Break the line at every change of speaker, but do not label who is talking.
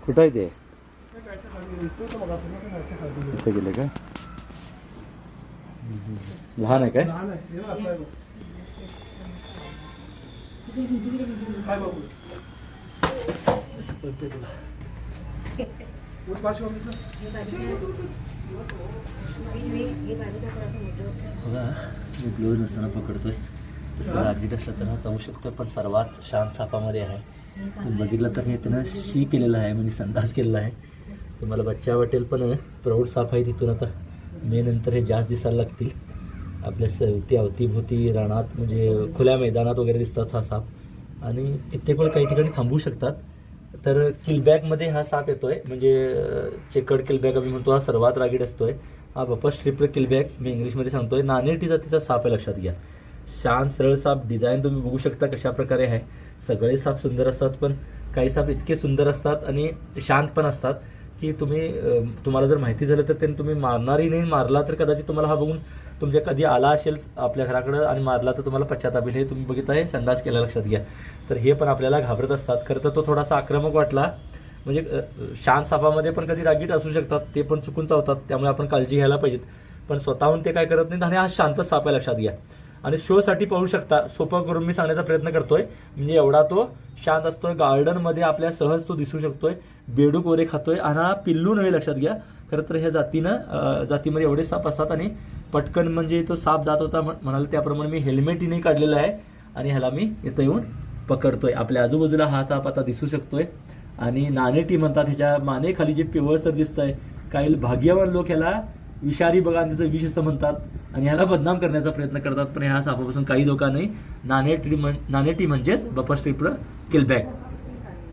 कुठं आहे ते? इथे गेले काय? लहान आहे काय? बघा मी ग्लोव्ह नसताना पकडतोय तसं रागीट असलं तर हा चावू शकतोय, पण सर्वात शांत सापामध्ये आहे. तुम्ही बघितलं तर हे त्यानं शी केलेलं आहे, म्हणजे संदास केलेला आहे. तुम्हाला बच्चा वाटेल, पण प्रौढ साप आहे. तिथून आता मे नंतर हे जास्त दिसायला लागतील. आपल्या सवती अवतीभोवती रानात म्हणजे खुल्या मैदानात वगैरे दिसतात हा साप, आणि कित्येक वेळ काही ठिकाणी थांबू शकतात. तर किलबॅगमध्ये हा साप येतोय, म्हणजे चेकर्ड किलबॅग आम्ही म्हणतो, हा सर्वात रागीट असतोय. हा बपस स्ट्रिप्ड किलबॅग मी इंग्लिशमध्ये सांगतोय. नानेटी जातीचा साप आहे, लक्षात घ्या. शांत सरळ साप. डिझाईन तुम्ही बघू शकता कशा प्रकारे आहे. सगळे साप सुंदर असतात, पण काही साप इतके सुंदर असतात आणि शांत पण असतात की तुम्हाला जर माहिती झालं तर त्यांनी तुम्ही मारणारही नाही. मारला तर कदाचित तुम्हाला हा बघून तुमच्या कधी आला असेल आपल्या घराकडं आणि मारला तर तुम्हाला पश्चाताप येईल. हे तुम्ही बघितलं आहे, संडास केला, लक्षात घ्या. तर हे पण आपल्याला घाबरत असतात. खरं तर तो थोडासा आक्रमक वाटला, म्हणजे शांत सापामध्ये पण कधी रागीट असू शकतात, ते पण चुकून चावतात, त्यामुळे आपण काळजी घ्यायला पाहिजेत. पण स्वतःहून ते काय करत नाहीत, आणि हा शांत साप आहे, लक्षात घ्या. आणि शोसाठी पाहू शकता, सोपं करून मी सांगण्याचा प्रयत्न करतोय, म्हणजे एवढा तो शांत असतोय. गार्डनमध्ये आपल्या सहज तो दिसू शकतोय. बेडूक वगैरे खातोय, आणि हा पिल्लू नव्हे, लक्षात घ्या. खरं तर ह्या जातीमध्ये एवढे साप असतात, आणि पटकन म्हणजे तो साप जात होता म्हणाल त्याप्रमाणे मी हेल्मेटही काढलेलं आहे, आणि ह्याला मी इथं येऊन पकडतोय. आपल्या आजूबाजूला हा साप आता दिसू शकतोय, आणि नानेटी म्हणतात. ह्याच्या मानेखाली जे पिवळसर दिसतंय, काही भाग्यवान लोक ह्याला विषारी बघा त्याचं विष असं म्हणतात, आणि ह्याला बदनाम करण्याचा प्रयत्न करतात. पण ह्या सापापासून काही लोकांनी नानेटी म्हणजेच बपस स्ट्रिप्ड किलबॅग